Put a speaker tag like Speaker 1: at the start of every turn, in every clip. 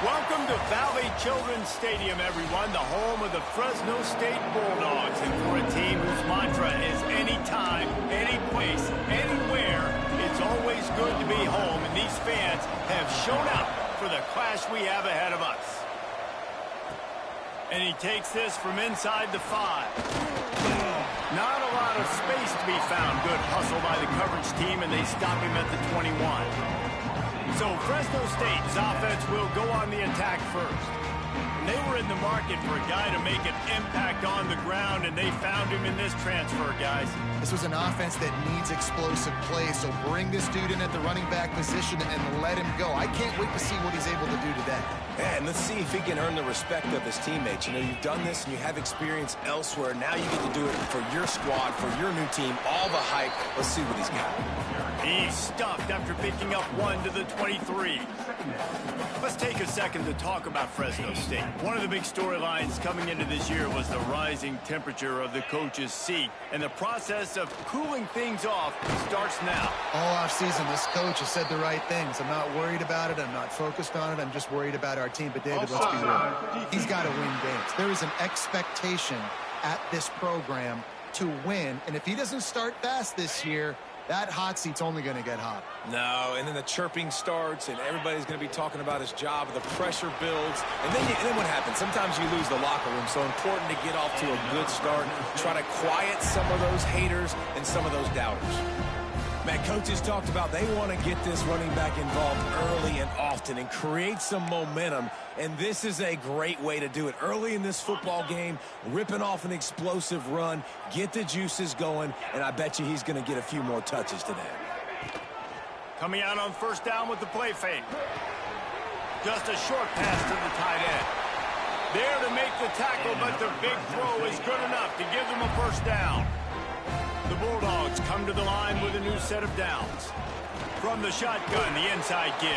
Speaker 1: Welcome to Valley Children's Stadium, everyone, the home of the Fresno State Bulldogs. And for a team whose mantra is anytime, any place, anywhere, it's always good to be home. And these fans have shown up for the clash we have ahead of us. And he takes this from inside the 5. Not a lot of space to be found. Good hustle by the coverage team, and they stop him at the 21. So Fresno State's offense will go on the attack first. And they were in the market for a guy to make an impact on the ground, and they found him in this transfer, guys.
Speaker 2: This was an offense that needs explosive play, so bring this dude in at the running back position and let him go. I can't wait to see what he's able to do today.
Speaker 3: Yeah, and let's see if he can earn the respect of his teammates. You know, you've done this and you have experience elsewhere. Now you get to do it for your squad, for your new team, all the hype. Let's see what he's got.
Speaker 1: He's stuffed after picking up 1 to the 23. Let's take a second to talk about Fresno State. One of the big storylines coming into this year was the rising temperature of the coach's seat. And the process of cooling things off starts now.
Speaker 2: All offseason, this coach has said the right things. I'm not worried about it. I'm not focused on it. I'm just worried about our team. But, David, let's be real. He's got to win games. There is an expectation at this program to win. And if he doesn't start fast this year, that hot seat's only going to get hot.
Speaker 3: No, and then the chirping starts, and everybody's going to be talking about his job, and the pressure builds. And then what happens? Sometimes you lose the locker room, so important to get off to a good start. Try to quiet some of those haters and some of those doubters. Man, coaches talked about they want to get this running back involved early and often and create some momentum, and this is a great way to do it. Early in this football game, ripping off an explosive run, get the juices going, and I bet you he's going to get a few more touches today.
Speaker 1: Coming out on first down with the play fake. Just a short pass to the tight end. There to make the tackle, but the big throw is good enough to give them a first down. The Bulldogs come to the line with a new set of downs. From the shotgun, the inside give.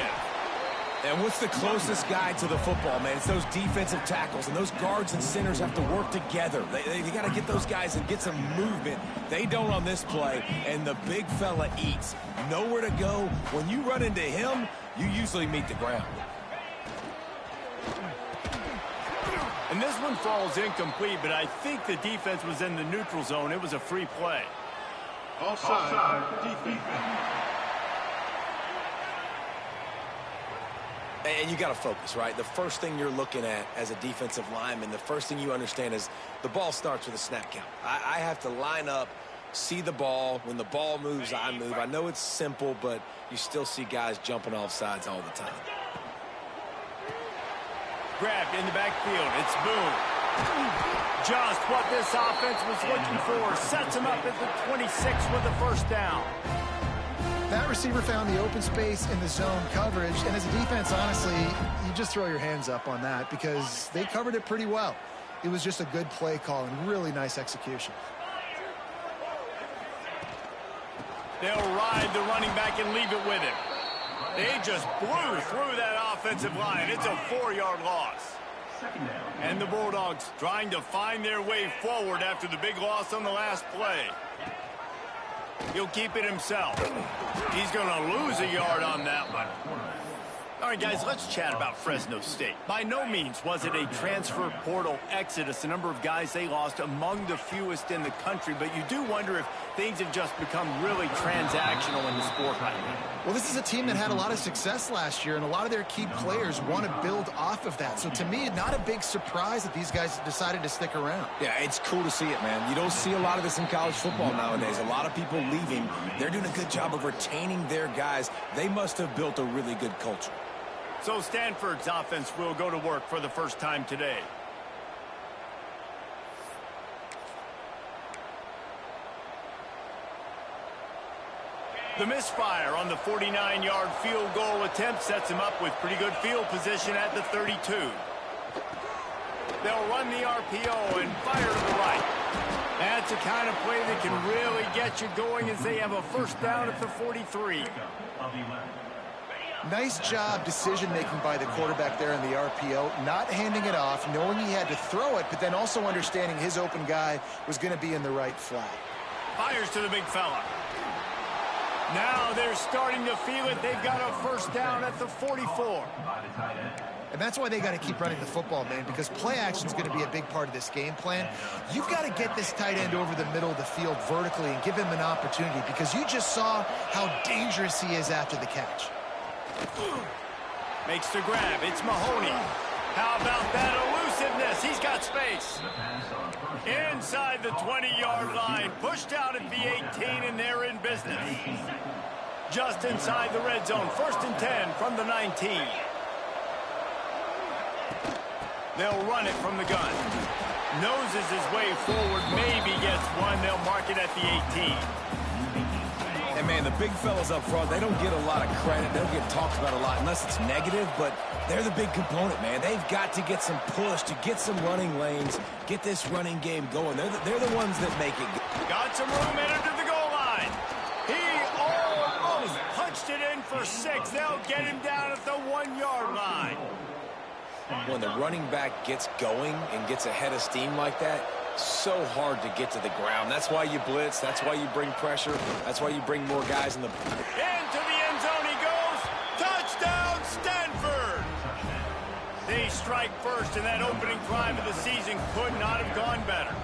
Speaker 3: And what's the closest guy to the football, man? It's those defensive tackles, and those guards and centers have to work together. They got to get those guys and get some movement. They don't on this play, and the big fella eats. Nowhere to go. When you run into him, you usually meet the ground.
Speaker 1: And this one falls incomplete, but I think the defense was in the neutral zone. It was a free play.
Speaker 4: Offside, defense.
Speaker 3: And you got to focus, right? The first thing you're looking at as a defensive lineman, the first thing you understand is the ball starts with a snap count. I have to line up, see the ball. When the ball moves, I move. I know it's simple, but you still see guys jumping off sides all the time.
Speaker 1: Grabbed in the backfield. It's Boone. Just what this offense was looking for. Sets him up at the 26 with a first down.
Speaker 2: That receiver found the open space in the zone coverage, and as a defense, honestly, you just throw your hands up on that because they covered it pretty well. It was just a good play call and really nice execution.
Speaker 1: They'll ride the running back and leave it with him. They just blew through that offensive line. It's a 4-yard loss. And the Bulldogs trying to find their way forward after the big loss on the last play. He'll keep it himself. He's going to lose a yard on that one. All right, guys, let's chat about Fresno State. By no means was it a transfer portal exodus. The number of guys they lost among the fewest in the country, but you do wonder if things have just become really transactional in the sport right now.
Speaker 2: Well, this is a team that had a lot of success last year, and a lot of their key players want to build off of that. So to me, not a big surprise that these guys decided to stick around.
Speaker 3: Yeah, it's cool to see it, man. You don't see a lot of this in college football nowadays. A lot of people leaving. They're doing a good job of retaining their guys. They must have built a really good culture.
Speaker 1: So Stanford's offense will go to work for the first time today. The misfire on the 49-yard field goal attempt sets him up with pretty good field position at the 32. They'll run the RPO and fire to the right. That's a kind of play that can really get you going as they have a first down at the 43.
Speaker 2: Nice job decision-making by the quarterback there in the RPO, not handing it off, knowing he had to throw it, but then also understanding his open guy was going to be in the right flat.
Speaker 1: Fires to the big fella. Now they're starting to feel it. They've got a first down at the 44.
Speaker 2: And that's why they got to keep running the football, man, because play action is going to be a big part of this game plan. You've got to get this tight end over the middle of the field vertically and give him an opportunity, because you just saw how dangerous he is after the catch.
Speaker 1: Makes the grab. It's Mahoney. How about that elusiveness? He's got space. Inside the 20-yard line. Pushed out at the 18, and they're in business. Just inside the red zone. 1st and 10 from the 19. They'll run it from the gun. Noses his way forward. Maybe gets one. They'll mark it at the 18.
Speaker 3: And, man, the big fellas up front, they don't get a lot of credit. They don't get talked about a lot unless it's negative, but they're the big component, man. They've got to get some push to get some running lanes, get this running game going. They're the ones that make it.
Speaker 1: Got some room, entered to the goal line. He almost punched it in for 6. They'll get him down at the 1-yard line.
Speaker 3: When the running back gets going and gets ahead of steam like that, so hard to get to the ground. That's why you blitz. That's why you bring pressure. That's why you bring more guys in the...
Speaker 1: Into the end zone he goes. Touchdown, Stanford! They strike first, and that opening drive of the season could not have gone better.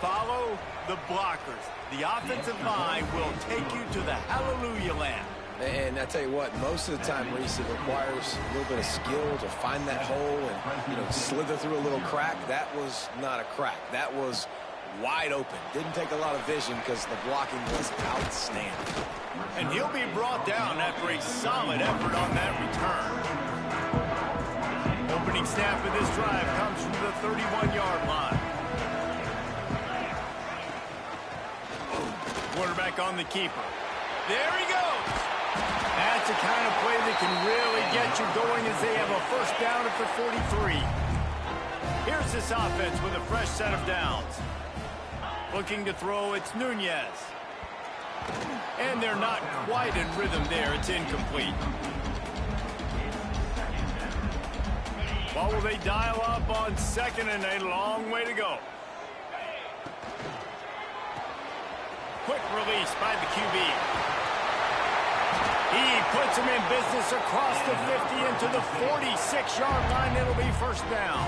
Speaker 1: Follow the blockers. The offensive line will take you to the hallelujah land.
Speaker 3: And I tell you what, most of the time, Reese, it requires a little bit of skill to find that hole and, slither through a little crack. That was not a crack. That was wide open. Didn't take a lot of vision because the blocking was outstanding.
Speaker 1: And he'll be brought down after a solid effort on that return. Opening snap of this drive comes from the 31-yard line. Quarterback on the keeper. There he goes. That's the kind of play that can really get you going as they have a 1st down at the 43. Here's this offense with a fresh set of downs. Looking to throw, it's Nunez. And they're not quite in rhythm there. It's incomplete. What will they dial up on 2nd and a long way to go? Quick release by the QB. He puts him in business across the 50 into the 46-yard line. It'll be 1st down.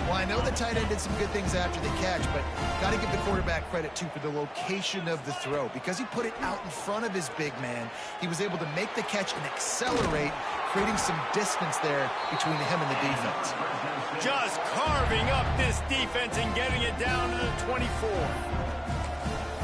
Speaker 2: Well, I know the tight end did some good things after the catch, but got to give the quarterback credit, too, for the location of the throw. Because he put it out in front of his big man, he was able to make the catch and accelerate, creating some distance there between him and the defense.
Speaker 1: Just carving up this defense and getting it down to the 24.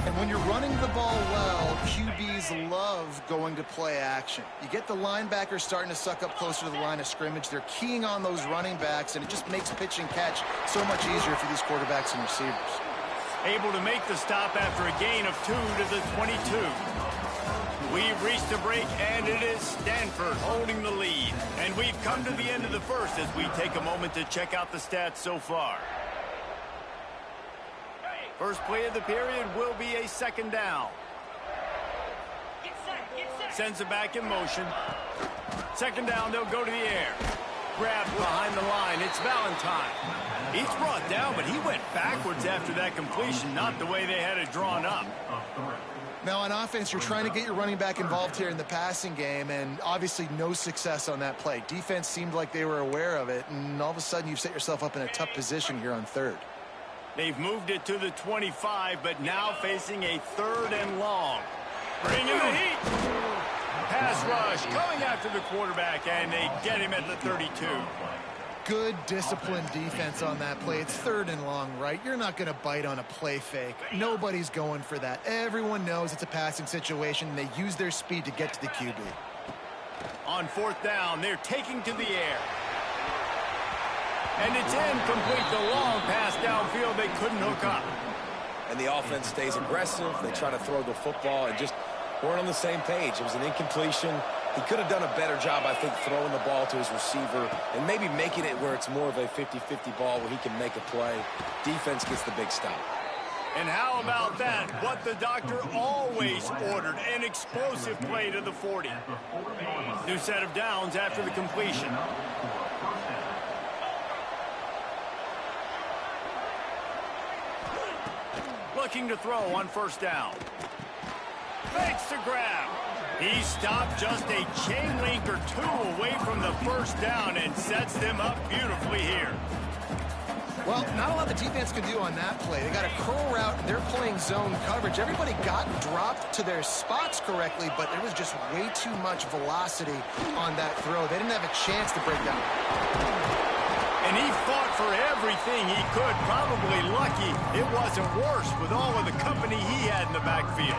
Speaker 2: And when you're running the ball well, QBs love going to play action. You get the linebackers starting to suck up closer to the line of scrimmage. They're keying on those running backs, and it just makes pitch and catch so much easier for these quarterbacks and receivers.
Speaker 1: Able to make the stop after a gain of 2 to the 22. We've reached a break, and it is Stanford holding the lead. And we've come to the end of the 1st as we take a moment to check out the stats so far. First play of the period will be a 2nd down. Sends it back in motion. 2nd down, they'll go to the air. Grabbed behind the line. It's Valentine. He's brought down, but he went backwards after that completion, not the way they had it drawn up.
Speaker 2: Now, on offense, you're trying to get your running back involved here in the passing game, and obviously no success on that play. Defense seemed like they were aware of it, and all of a sudden you've set yourself up in a tough position here on 3rd.
Speaker 1: They've moved it to the 25, but now facing a 3rd and long. Bringing the heat. Pass rush, going after the quarterback, and they get him at the 32.
Speaker 2: Good disciplined defense on that play. It's 3rd and long, right? You're not going to bite on a play fake. Nobody's going for that. Everyone knows it's a passing situation, and they use their speed to get to the QB.
Speaker 1: On 4th down, they're taking to the air. And it's incomplete. The long pass downfield, they couldn't hook up.
Speaker 3: And the offense stays aggressive. They try to throw the football and just weren't on the same page. It was an incompletion. He could have done a better job, I think, throwing the ball to his receiver and maybe making it where it's more of a 50-50 ball where he can make a play. Defense gets the big stop.
Speaker 1: And how about that? What the doctor always ordered, an explosive play to the 40. New set of downs after the completion. Looking to throw on 1st down. Makes the grab. He stopped just a chain link or two away from the first down and sets them up beautifully here.
Speaker 2: Well, not a lot the defense could do on that play. They got a curl route. They're playing zone coverage. Everybody got dropped to their spots correctly, but there was just way too much velocity on that throw. They didn't have a chance to break down.
Speaker 1: And he fought for everything he could. Probably lucky it wasn't worse with all of the company he had in the backfield.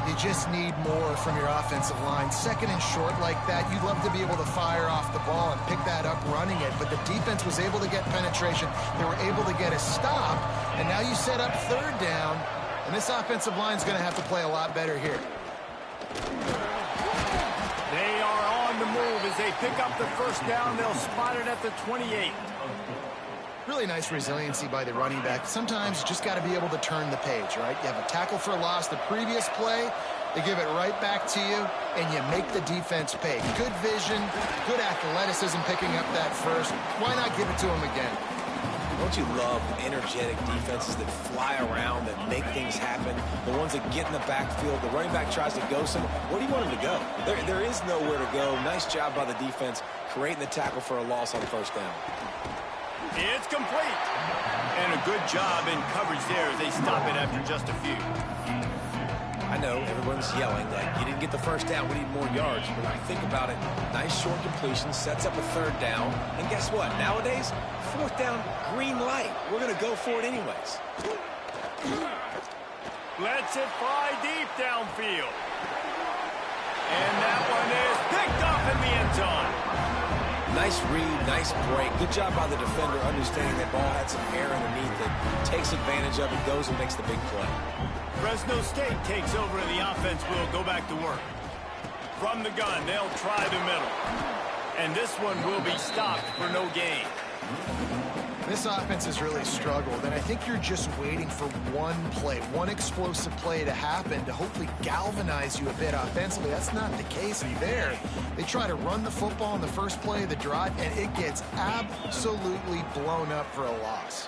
Speaker 2: You just need more from your offensive line. Second and short like that, you'd love to be able to fire off the ball and pick that up running it, but the defense was able to get penetration. They were able to get a stop, and now you set up third down, and this offensive line is going to have to play a lot better here.
Speaker 1: They are on the move as they pick up the first down. They'll spot it at the 28.
Speaker 2: Really nice resiliency by the running back. Sometimes you just got to be able to turn the page, right? You have a tackle for a loss the previous play, they give it right back to you, and you make the defense pay. Good vision, good athleticism picking up that first. Why not give it to him again?
Speaker 3: Don't you love energetic defenses that fly around, that make things happen? The ones that get in the backfield, the running back tries to go somewhere. Where do you want him to go? There is nowhere to go. Nice job by the defense creating the tackle for a loss on first down.
Speaker 1: It's complete. And a good job in coverage there as they stop it after just a few.
Speaker 3: I know everyone's yelling like, you didn't get the first down, we need more yards. But when you think about it, nice short completion, sets up a third down. And guess what? Nowadays, fourth down, green light. We're going to go for it anyways.
Speaker 1: Lets it fly deep downfield. And that one is picked up in the end zone.
Speaker 3: Nice read, nice break. Good job by the defender understanding that ball had some air underneath it. Takes advantage of it, goes and makes the big play.
Speaker 1: Fresno State takes over and the offense will go back to work. From the gun, they'll try the middle. And this one will be stopped for no gain.
Speaker 2: This offense has really struggled, and I think you're just waiting for one play, one explosive play to happen to hopefully galvanize you a bit offensively. That's not the case there. They try to run the football in the first play of the drive, and it gets absolutely blown up for a loss.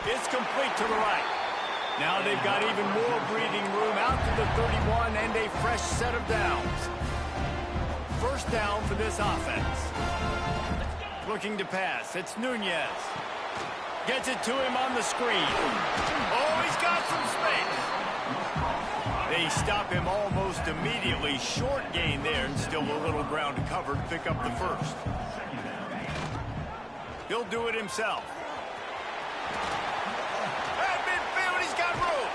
Speaker 1: It's complete to the right. Now they've got even more breathing room out to the 31 and a fresh set of downs. First down for this offense. Looking to pass. It's Nunez. Gets it to him on the screen. Oh, he's got some space. They stop him almost immediately. Short gain there and still a little ground to cover to pick up the first. He'll do it himself. At midfield, he's got room.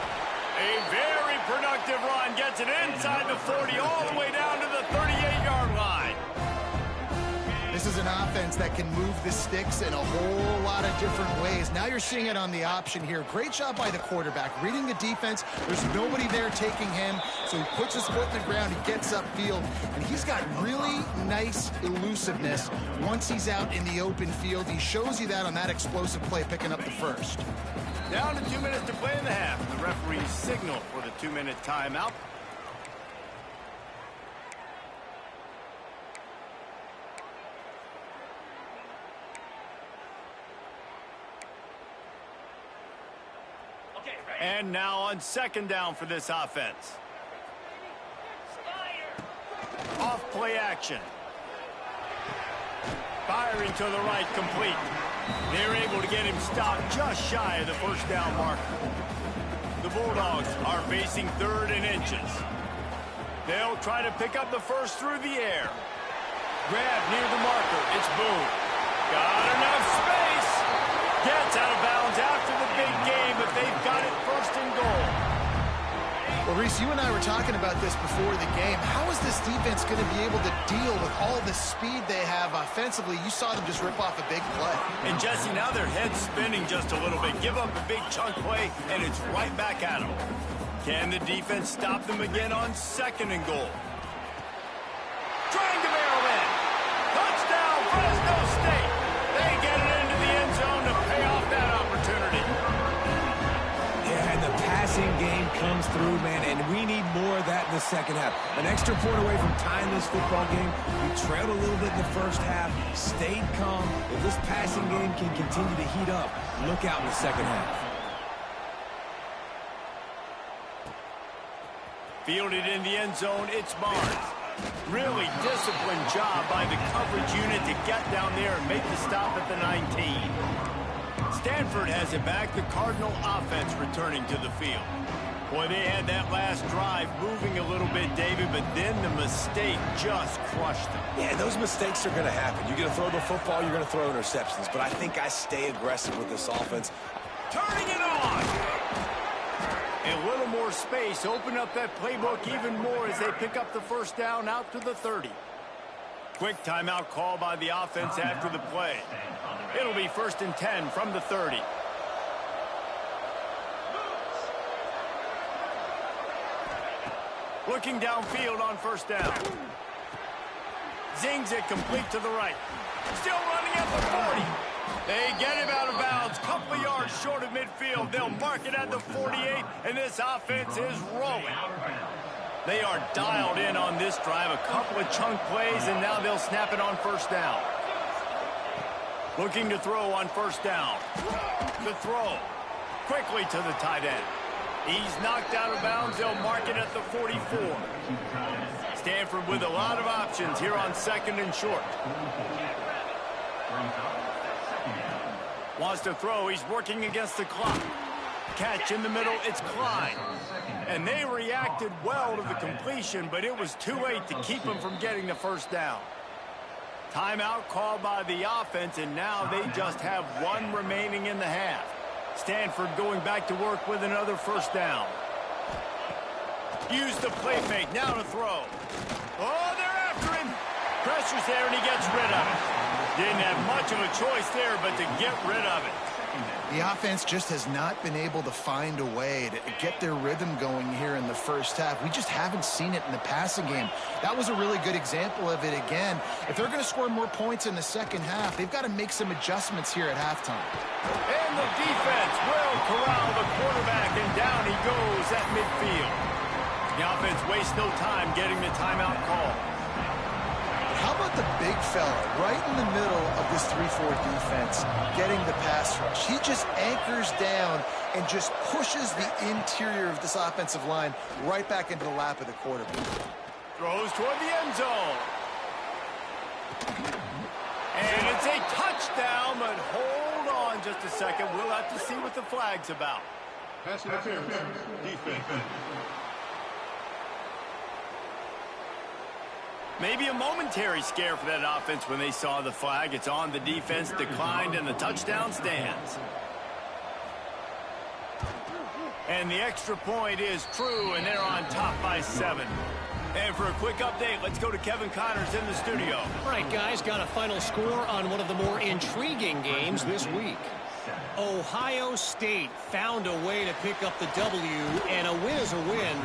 Speaker 1: A very productive run. Gets it inside the 40 all the way down to the 38-yard line.
Speaker 2: This is an offense that can move the sticks in a whole lot of different ways. Now you're seeing it on the option here. Great job by the quarterback. Reading the defense. There's nobody there taking him, so he puts his foot in the ground. He gets upfield, and he's got really nice elusiveness once he's out in the open field. He shows you that on that explosive play, picking up the first.
Speaker 1: Down to 2 minutes to play in the half. The referee signal for the 2-minute timeout. And now on second down for this offense. Off play action. Firing to the right, complete. They're able to get him stopped just shy of the first down marker. The Bulldogs are facing third and inches. They'll try to pick up the first through the air. Grab near the marker. It's Boone. Got enough space. Gets out of bounds after the big game, but they've got it first and goal.
Speaker 2: Well, Reese, you and I were talking about this before the game. How is this defense going to be able to deal with all the speed they have offensively? You saw them just rip off a big play.
Speaker 1: And, Jesse, now their head's spinning just a little bit. Give up a big chunk play, and it's right back at them. Can the defense stop them again on second and goal? Trying to barrel in. Touchdown, Fresno State. They get it into the end zone to pay off that opportunity.
Speaker 3: Yeah, and the passing game comes through, man, and we need more of that in the second half. An extra point away from tying this football game. We trailed a little bit in the first half, stayed calm. If this passing game can continue to heat up, look out in the second half.
Speaker 1: Fielded in the end zone, it's Barnes. Really disciplined job by the coverage unit to get down there and make the stop at the 19. Stanford has it back. The Cardinal offense returning to the field. Boy, they had that last drive moving a little bit, David, but then the mistake just crushed them.
Speaker 3: Yeah, those mistakes are going to happen. You're going to throw the football, you're going to throw interceptions. But I think I stay aggressive with this offense.
Speaker 1: Turning it on! A little more space, open up that playbook even more as they pick up the first down out to the 30. Quick timeout call by the offense after the play. It'll be 1st and 10 from the 30. Looking downfield on first down. Zings it complete to the right. Still running at the 40. They get him out of bounds. Couple of yards short of midfield. They'll mark it at the 48, and this offense is rolling. They are dialed in on this drive. A couple of chunk plays, and now they'll snap it on first down. Looking to throw on first down. The throw. Quickly to the tight end. He's knocked out of bounds. They'll mark it at the 44. Stanford with a lot of options here on 2nd and short. Wants to throw. He's working against the clock. Catch in the middle. It's Klein. And they reacted well to the completion, but it was too late to keep him from getting the first down. Timeout called by the offense, and now they just have one remaining in the half. Stanford going back to work with another first down. Use the play fake. Now to throw. Oh, they're after him. Pressure's there, and he gets rid of it. Didn't have much of a choice there, but to get rid of it.
Speaker 2: The offense just has not been able to find a way to get their rhythm going here in the first half. We just haven't seen it in the passing game. That was a really good example of it again. If they're going to score more points in the second half, they've got to make some adjustments here at halftime.
Speaker 1: And the defense will corral the quarterback, and down he goes at midfield. The offense wastes no time getting the timeout call.
Speaker 2: How about the big fella right in the middle of this 3-4 defense getting the pass rush? He just anchors down and just pushes the interior of this offensive line right back into the lap of the quarterback.
Speaker 1: Throws toward the end zone. And it's a touchdown, but hold on just a second. We'll have to see what the flag's about.
Speaker 4: Pass interference. Defense.
Speaker 1: Maybe a momentary scare for that offense when they saw the flag. It's on. The defense declined, and the touchdown stands. And the extra point is true, and they're on top by 7. And for a quick update, let's go to Kevin Connors in the studio.
Speaker 5: All right, guys, got a final score on one of the more intriguing games this week. Ohio State found a way to pick up the W, and a win is a win.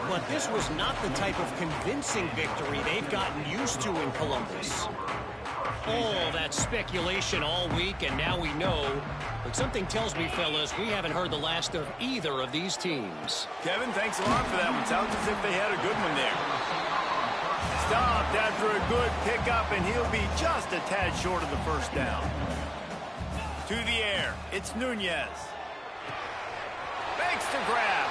Speaker 5: But this was not the type of convincing victory they've gotten used to in Columbus. All that speculation all week, and now we know. But something tells me, fellas, we haven't heard the last of either of these teams.
Speaker 1: Kevin, thanks a lot for that one. Sounds as if they had a good one there. Stopped after a good pickup, and he'll be just a tad short of the first down. To the air, it's Nunez. Makes the grab.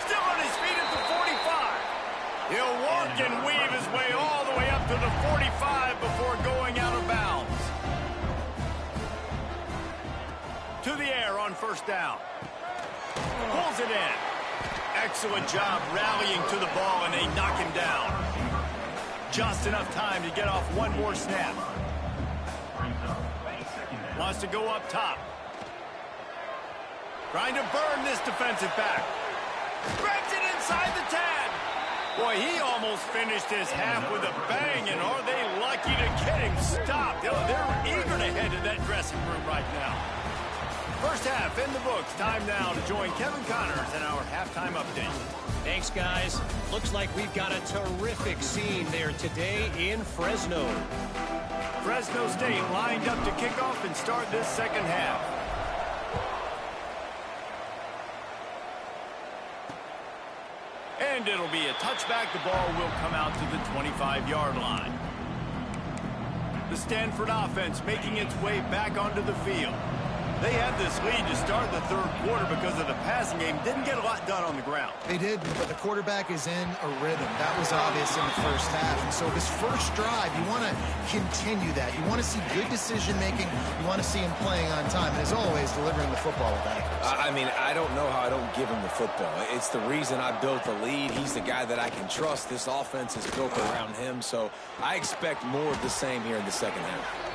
Speaker 1: Still on his feet at the 45. He'll work and weave his way all the way up to the 45 before going out of bounds. To the air on first down. Pulls it in. Excellent job rallying to the ball, and they knock him down. Just enough time to get off one more snap. Wants to go up top. Trying to burn this defensive back. Grabs it inside the 10. Boy, he almost finished his half with a bang, and are they lucky to get him stopped? They're eager to head to that dressing room right now. First half in the books. Time now to join Kevin Connors in our halftime update.
Speaker 5: Thanks, guys. Looks like we've got a terrific scene there today in Fresno.
Speaker 1: Fresno State lined up to kick off and start this second half. And it'll be a touchback. The ball will come out to the 25-yard line. The Stanford offense making its way back onto the field. They had this lead to start the third quarter because of the passing game. Didn't get a lot done on the ground.
Speaker 2: They did, but the quarterback is in a rhythm. That was obvious in the first half. And so this first drive, you want to continue that. You want to see good decision-making. You want to see him playing on time. And as always, delivering the football with accuracy.
Speaker 3: I mean, I don't know how I don't give him the football. It's the reason I built the lead. He's the guy that I can trust. This offense is built around him. So I expect more of the same here in the second half.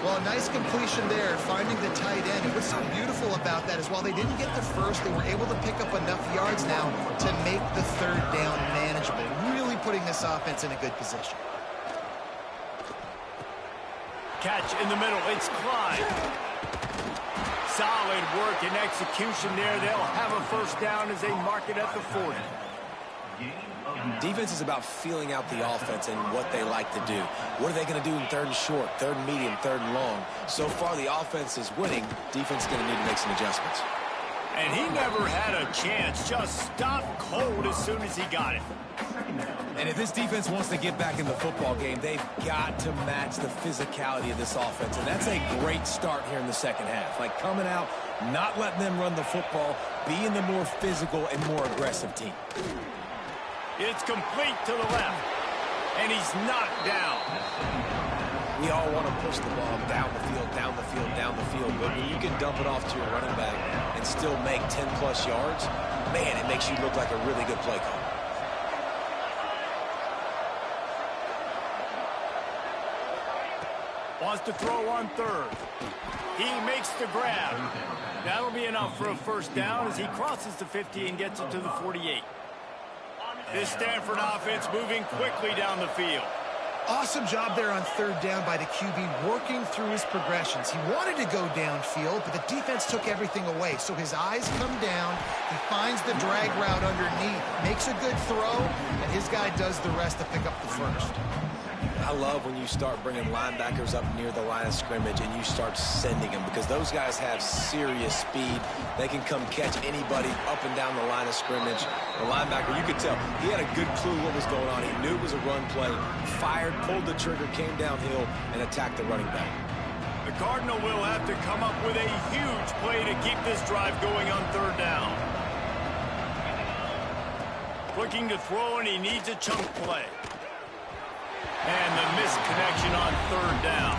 Speaker 2: Well, a nice completion there, finding the tight end. And what's so beautiful about that is while they didn't get the first, they were able to pick up enough yards now to make the third down manageable, really putting this offense in a good position.
Speaker 1: Catch in the middle. It's Clyde. Solid work and execution there. They'll have a first down as they mark it at the 40.
Speaker 3: Defense is about feeling out the offense and what they like to do. What are they going to do in third and short, third and medium, third and long? So far, the offense is winning. Defense is going to need to make some adjustments.
Speaker 1: And he never had a chance. Just stopped cold as soon as he got it.
Speaker 3: And if this defense wants to get back in the football game, they've got to match the physicality of this offense. And that's a great start here in the second half. Like coming out, not letting them run the football, being the more physical and more aggressive team.
Speaker 1: It's complete to the left, and he's knocked down.
Speaker 3: We all want to push the ball down the field, down the field, down the field, but when you can dump it off to your running back and still make 10-plus yards, man, it makes you look like a really good play call.
Speaker 1: Wants to throw on third. He makes the grab. That'll be enough for a first down as he crosses the 50 and gets it to the 48. This Stanford offense moving quickly down the field.
Speaker 2: Awesome job there on third down by the QB, working through his progressions. He wanted to go downfield, but the defense took everything away. So his eyes come down. He finds the drag route underneath, makes a good throw, and his guy does the rest to pick up the first.
Speaker 3: I love when you start bringing linebackers up near the line of scrimmage and you start sending them because those guys have serious speed. They can come catch anybody up and down the line of scrimmage. The linebacker, you could tell, he had a good clue what was going on. He knew it was a run play, fired, pulled the trigger, came downhill, and attacked the running back.
Speaker 1: The Cardinal will have to come up with a huge play to keep this drive going on third down. Looking to throw, and he needs a chunk play. And the missed connection on third down.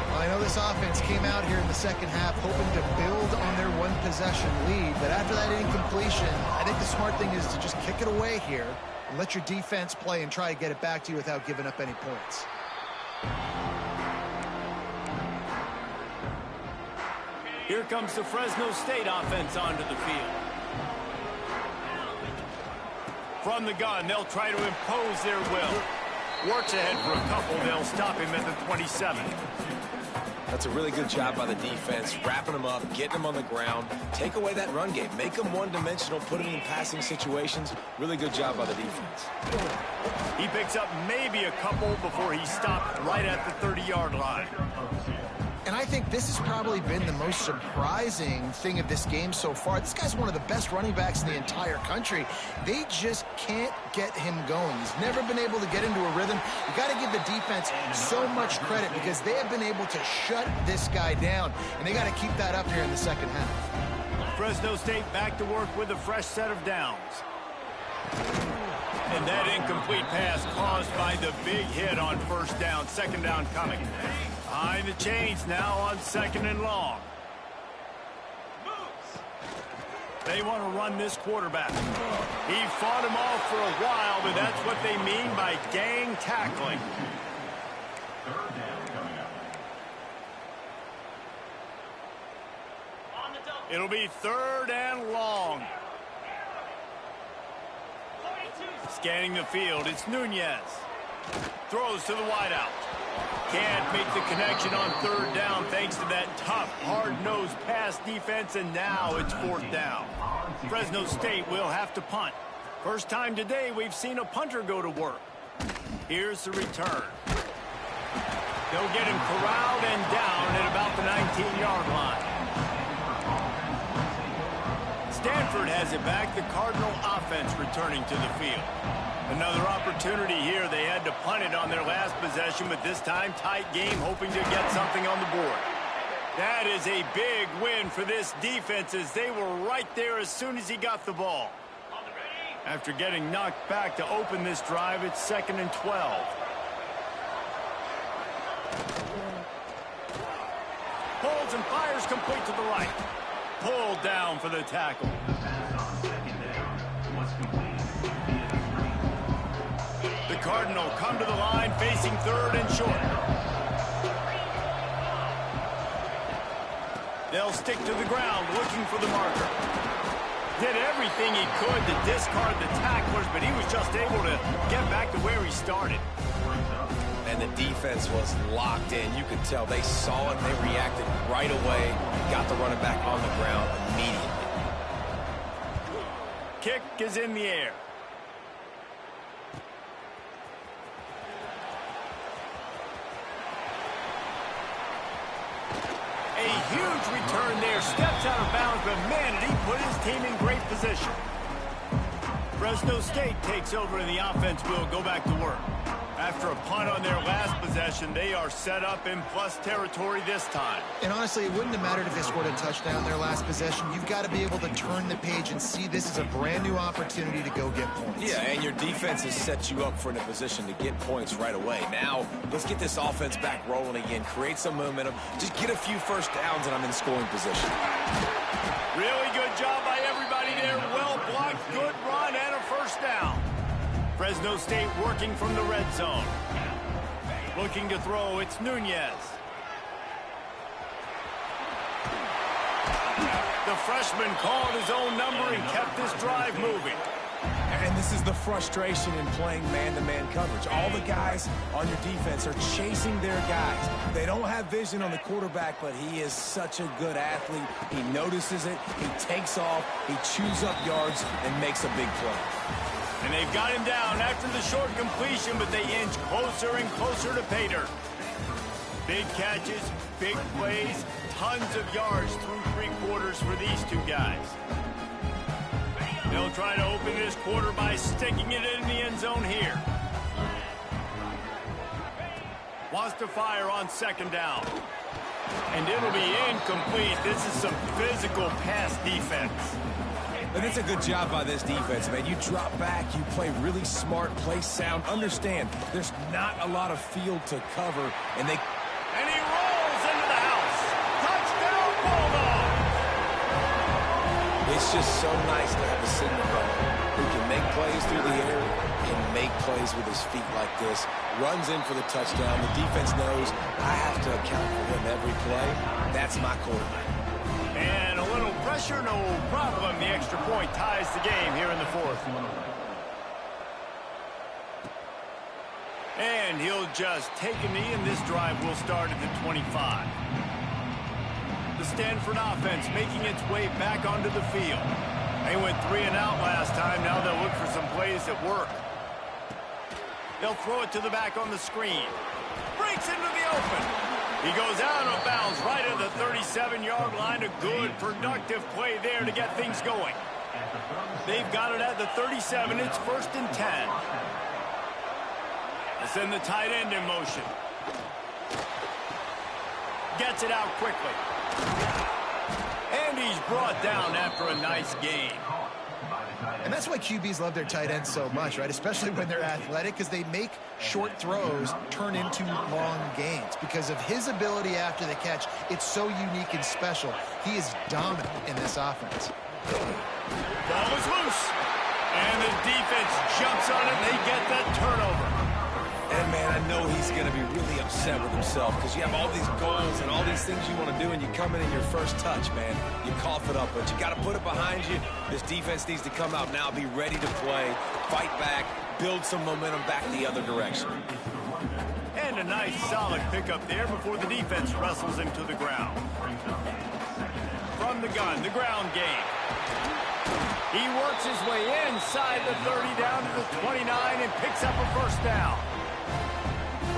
Speaker 2: Well, I know this offense came out here in the second half hoping to build on their one-possession lead, but after that incompletion, I think the smart thing is to just kick it away here and let your defense play and try to get it back to you without giving up any points.
Speaker 1: Here comes the Fresno State offense onto the field. From the gun, they'll try to impose their will. Works ahead for a couple. They'll stop him at the 27.
Speaker 3: That's a really good job by the defense, wrapping them up, getting them on the ground, take away that run game, make them one-dimensional, put them in passing situations. Really good job by the defense.
Speaker 1: He picks up maybe a couple before he stopped right at the 30-yard line.
Speaker 2: And I think this has probably been the most surprising thing of this game so far. This guy's one of the best running backs in the entire country. They just can't get him going. He's never been able to get into a rhythm. You got to give the defense so much credit because they have been able to shut this guy down, and they got to keep that up here in the second half.
Speaker 1: Fresno State back to work with a fresh set of downs. And that incomplete pass caused by the big hit on first down. Second down coming. Behind the chains now on second and long. They want to run this quarterback. He fought him off for a while, but that's what they mean by gang tackling. It'll be third and long. Scanning the field, it's Nunez. Throws to the wideout. Can't make the connection on third down thanks to that tough, hard-nosed pass defense, and now it's fourth down. Fresno State will have to punt. First time today we've seen a punter go to work. Here's the return. They'll get him corralled and down at about the 19-yard line. Stanford has it back. The Cardinal offense returning to the field. Another opportunity here. They had to punt it on their last possession, but this time tight game, hoping to get something on the board. That is a big win for this defense as they were right there as soon as he got the ball. After getting knocked back to open this drive, it's 2nd and 12. Pulls and fires complete to the right. Pulled down for the tackle. The Cardinal come to the line facing 3rd and short. They'll stick to the ground looking for the marker. Did everything he could to discard the tacklers, but he was just able to get back to where he started.
Speaker 3: And the defense was locked in. You could tell they saw it, they reacted right away, got the running back on the ground immediately.
Speaker 1: Kick is in the air. A huge return there, steps out of bounds, but man, did he put his team in great position. Fresno State takes over and the offense will go back to work. After a punt on their last possession, they are set up in plus territory this time.
Speaker 2: And honestly, it wouldn't have mattered if they scored a touchdown their last possession. You've got to be able to turn the page and see this is a brand new opportunity to go get points.
Speaker 3: Yeah, and your defense has set you up for in a position to get points right away. Now, let's get this offense back rolling again, create some momentum, just get a few first downs, and I'm in scoring position.
Speaker 1: Really good job by everybody there. Well blocked, good run, and a first down. Fresno State working from the red zone. Looking to throw, it's Nunez. The freshman called his own number and kept this drive moving.
Speaker 3: And this is the frustration in playing man-to-man coverage. All the guys on your defense are chasing their guys. They don't have vision on the quarterback, but he is such a good athlete. He notices it, he takes off, he chews up yards, and makes a big play.
Speaker 1: And they've got him down after the short completion, but they inch closer and closer to pay dirt. Big catches, big plays, tons of yards through 3 quarters for these two guys. They'll try to open this quarter by sticking it in the end zone here. Wants to fire on 2nd down. And it'll be incomplete. This is some physical pass defense.
Speaker 3: And it's a good job by this defense, man. You drop back, you play really smart, play sound. Understand, there's not a lot of field to cover, and he
Speaker 1: rolls into the house. Touchdown, Bulldogs!
Speaker 3: It's just so nice to have a signal runner who can make plays through the air and make plays with his feet like this. Runs in for the touchdown. The defense knows I have to account for him every play. That's my quarterback.
Speaker 1: And a little pressure, no problem. The extra point ties the game here in the 4th. And he'll just take a knee, and this drive will start at the 25. The Stanford offense making its way back onto the field. They went 3 and out last time. Now they'll look for some plays that work. They'll throw it to the back on the screen. Breaks into the open. He goes out of bounds right at the 37-yard line. A good, productive play there to get things going. They've got it at the 37. It's 1st and 10. They send the tight end in motion. Gets it out quickly. And he's brought down after a nice gain.
Speaker 2: And that's why QBs love their tight ends so much, right? Especially when they're athletic, because they make short throws turn into long gains. Because of his ability after the catch, it's so unique and special. He is dominant in this offense.
Speaker 1: Ball is loose. And the defense jumps on it, and they get that turnover.
Speaker 3: And, man, I know he's going to be really upset with himself because you have all these goals and all these things you want to do, and you come in your first touch, man. You cough it up, but you got to put it behind you. This defense needs to come out now, be ready to play, fight back, build some momentum back the other direction.
Speaker 1: And a nice, solid pickup there before the defense wrestles him to the ground. From the gun, the ground game. He works his way inside the 30 down to the 29 and picks up a first down.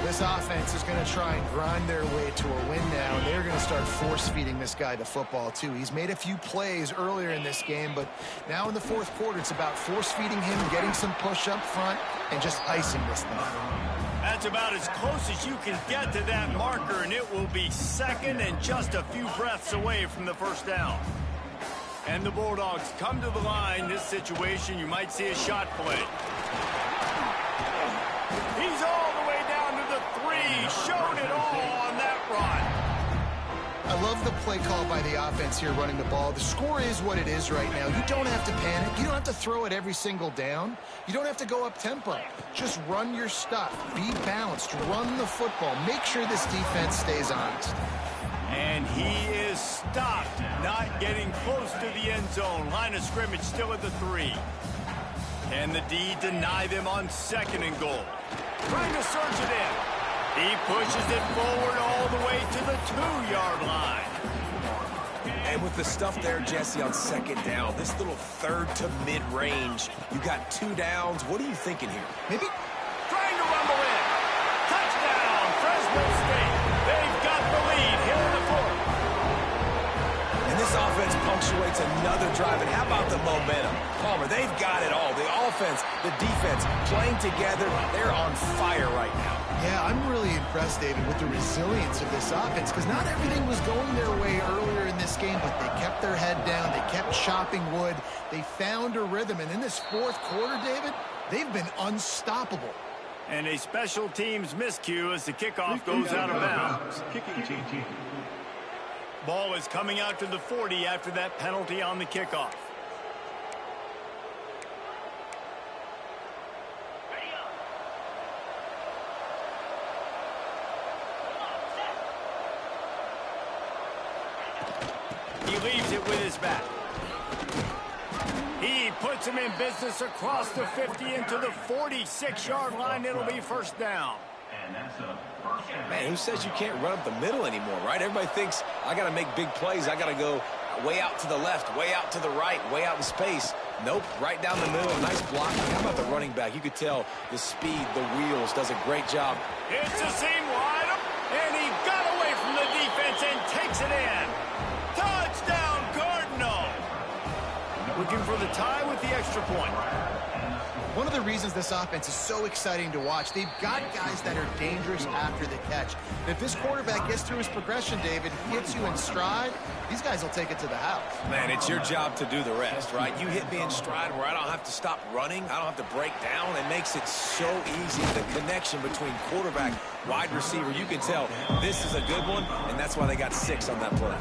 Speaker 2: This offense is going to try and grind their way to a win now, and they're going to start force-feeding this guy the football, too. He's made a few plays earlier in this game, but now in the 4th quarter, it's about force-feeding him, getting some push up front, and just icing this thing.
Speaker 1: That's about as close as you can get to that marker, and it will be second and just a few breaths away from the first down. And the Bulldogs come to the line. This situation, you might see a shot play. He's all the way down to the 3. Showed it all on that run.
Speaker 2: I love the play call by the offense here running the ball. The score is what it is right now. You don't have to panic. You don't have to throw it every single down. You don't have to go up tempo. Just run your stuff. Be balanced. Run the football. Make sure this defense stays honest.
Speaker 1: And he is stopped, not getting close to the end zone. Line of scrimmage still at the 3. Can the D deny them on 2nd and goal? Trying to surge it in. He pushes it forward all the way to the 2-yard line.
Speaker 3: And with the stuff there, Jesse, on 2nd down, this little 3rd to mid-range, you got 2 downs. What are you thinking here?
Speaker 2: Maybe
Speaker 1: trying to rumble in. Touchdown, Fresno State. They've got the lead here in the 4th.
Speaker 3: And this offense punctuates another drive. And how about the momentum? Palmer, they've got it all. The offense, the defense, playing together. They're on fire right now.
Speaker 2: Yeah, I'm really impressed, David, with the resilience of this offense, because not everything was going their way earlier in this game, but they kept their head down. They kept chopping wood. They found a rhythm. And in this 4th quarter, David, they've been unstoppable.
Speaker 1: And a special teams miscue as the kickoff goes out of bounds. Ball is coming out to the 40 after that penalty on the kickoff. He leaves it with his back. He puts him in business across the 50 into the 46-yard line. It'll be first down.
Speaker 3: Man, who says you can't run up the middle anymore, right? Everybody thinks, I got to make big plays. I got to go way out to the left, way out to the right, way out in space. Nope, right down the middle. Nice blocking. How about the running back? You could tell the speed, the wheels, does a great job.
Speaker 1: It's a seam wide up, and he got away from the defense and takes it in. Touchdown, Cardinal. Looking for the tie with the extra point.
Speaker 2: One of the reasons this offense is so exciting to watch, they've got guys that are dangerous after the catch. And if this quarterback gets through his progression, David, hits you in stride, these guys will take it to the house.
Speaker 3: Man, it's your job to do the rest, right? You hit me in stride where I don't have to stop running. I don't have to break down. It makes it so easy. The connection between quarterback, wide receiver, you can tell this is a good one, and that's why they got 6 on that play.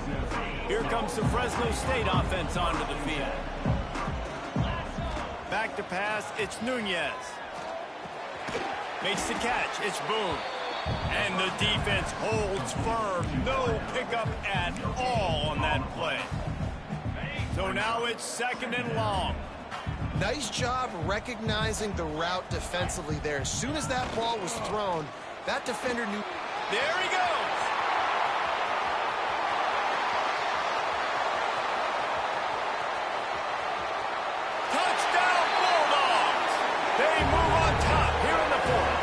Speaker 1: Here comes the Fresno State offense onto the field. Back to pass, it's Nunez. Makes the catch, it's Boone. And the defense holds firm. No pickup at all on that play. So now it's 2nd and long.
Speaker 2: Nice job recognizing the route defensively there. As soon as that ball was thrown, that defender knew.
Speaker 1: There he goes. Touchdown, Bulldogs. They move on top here in the 4th.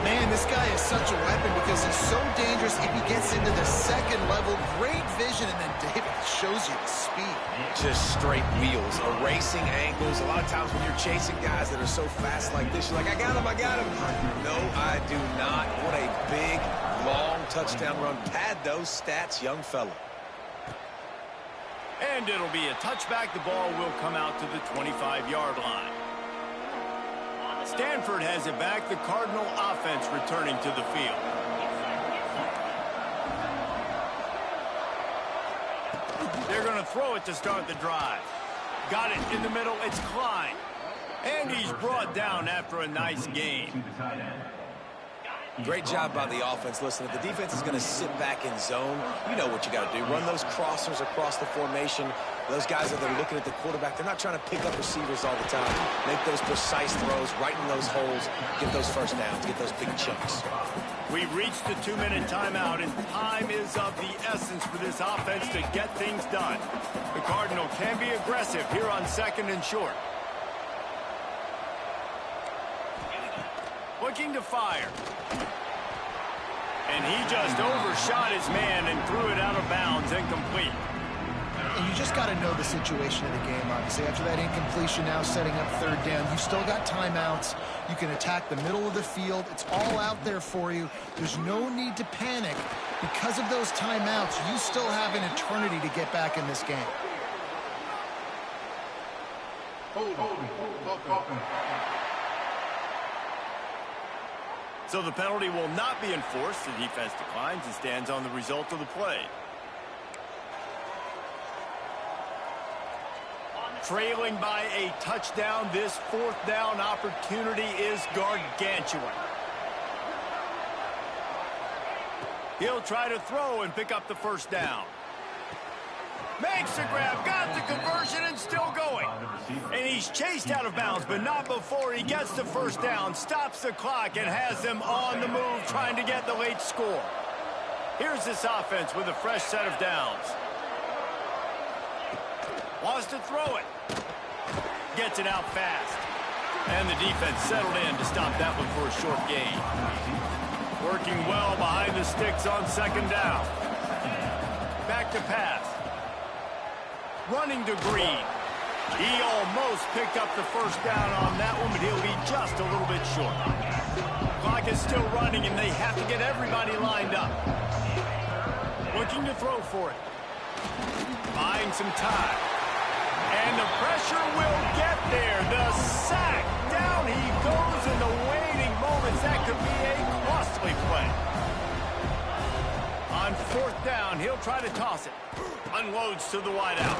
Speaker 2: Man, this guy is such a weapon because he's so dangerous if he gets into the 2nd level. Great vision, and then David shows you the speed.
Speaker 3: Just straight wheels, erasing angles. A lot of times when you're chasing guys that are so fast like this, you're like, I got him, I got him. No, I do not. What a big, long touchdown run. Pad those stats, young fella.
Speaker 1: And it'll be a touchback. The ball will come out to the 25-yard line. Stanford has it back. The Cardinal offense returning to the field. They're going to throw it to start the drive. Got it in the middle. It's Klein. And he's brought down after a nice gain.
Speaker 3: Great job by the offense. Listen, if the defense is going to sit back in zone, you know what you got to do. Run those crossers across the formation. Those guys that are looking at the quarterback, they're not trying to pick up receivers all the time. Make those precise throws, right in those holes, get those first downs, get those big chunks.
Speaker 1: We've reached the 2-minute timeout, and time is of the essence for this offense to get things done. The Cardinal can be aggressive here on 2nd and short. Looking to fire. And he just overshot his man and threw it out of bounds, incomplete.
Speaker 2: And you just got to know the situation of the game, obviously. After that incompletion, now setting up third down, you've still got timeouts. You can attack the middle of the field. It's all out there for you. There's no need to panic. Because of those timeouts, you still have an eternity to get back in this game.
Speaker 1: So the penalty will not be enforced. The defense declines and stands on the result of the play. Trailing by a touchdown, this fourth down opportunity is gargantuan. He'll try to throw and pick up the first down. Makes the grab, got the conversion, and still going. And he's chased out of bounds, but not before he gets the first down, stops the clock, and has them on the move trying to get the late score. Here's this offense with a fresh set of downs. Wants to throw it. Gets it out fast. And the defense settled in to stop that one for a short gain. Working well behind the sticks on second down. Back to pass. Running to Green. He almost picked up the first down on that one, but he'll be just a little bit short. Clock is still running, and they have to get everybody lined up. Looking to throw for it. Buying some time. And the pressure will get there. The sack. Down he goes in the waiting moments. That could be a costly play. On fourth down, he'll try to toss it. Unloads to the wideout.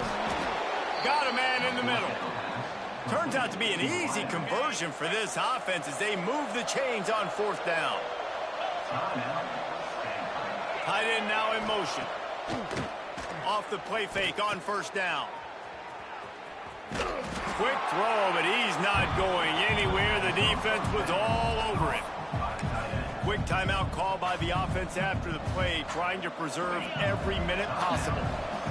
Speaker 1: Got a man in the middle. Turns out to be an easy conversion for this offense as they move the chains on fourth down. Tight end now in motion. Off the play fake on first down. Quick throw, but he's not going anywhere. The defense was all over him. Quick timeout call by the offense after the play, trying to preserve every minute possible.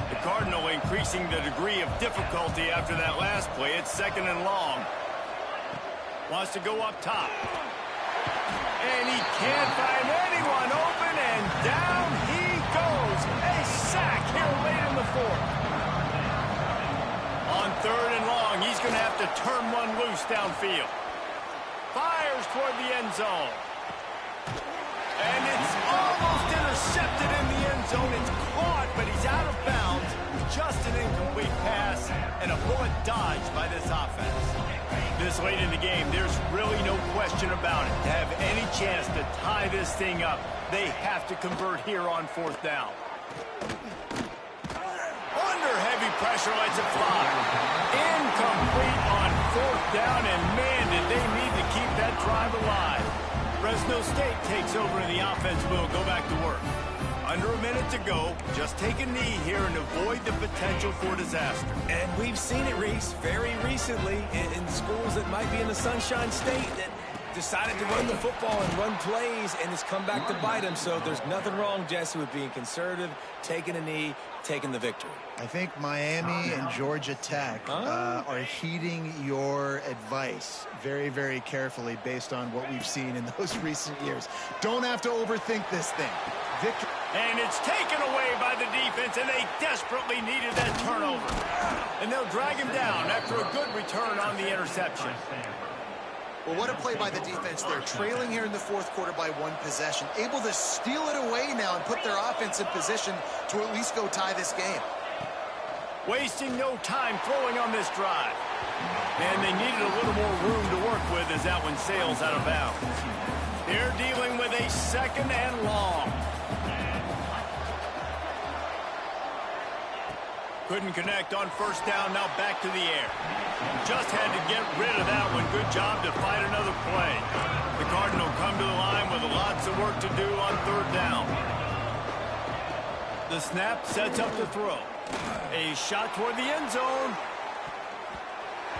Speaker 1: The Cardinal increasing the degree of difficulty after that last play. It's second and long. Wants to go up top. And he can't find anyone open, and down he goes. A sack here late in the fourth. On third and long, he's going to have to turn one loose downfield. Fires toward the end zone. And it's almost intercepted in the end zone. It's caught, but he's out of bounds. Just an incomplete pass and a bullet dodged by this offense. This late in the game, there's really no question about it. To have any chance to tie this thing up, they have to convert here on fourth down. Under heavy pressure, lets it fly. Incomplete on fourth down, and man, did they need to keep that drive alive. Fresno State takes over, and the offense will go back to work. Under a minute to go. Just take a knee here and avoid the potential for disaster.
Speaker 3: And we've seen it, Reese, very recently in schools that might be in the Sunshine State that decided to run the football and run plays, and it's come back to bite them. So there's nothing wrong, Jesse, with being conservative, taking a knee, taking the victory.
Speaker 2: I think Miami and Georgia Tech are heeding your advice very, very carefully based on what we've seen in those recent years. Don't have to overthink this thing. Victory.
Speaker 1: And it's taken away by the defense, and they desperately needed that turnover. And they'll drag him down after a good return on the interception.
Speaker 2: Well, what a play by the defense. They're trailing here in the fourth quarter by one possession. Able to steal it away now and put their offense in position to at least go tie this game.
Speaker 1: Wasting no time throwing on this drive. And they needed a little more room to work with as that one sails out of bounds. They're dealing with a second and long. Couldn't connect on first down, now back to the air. Just had to get rid of that one. Good job to fight another play. The Cardinal come to the line with lots of work to do on third down. The snap sets up the throw. A shot toward the end zone.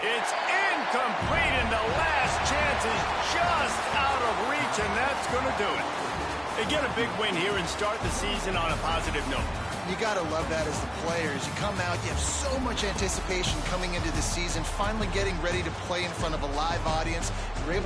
Speaker 1: It's incomplete, and the last chance is just out of reach, and that's going to do it. They get a big win here and start the season on a positive note.
Speaker 2: You got to love that as the players. You come out, you have so much anticipation coming into the season, finally getting ready to play in front of a live audience. You're able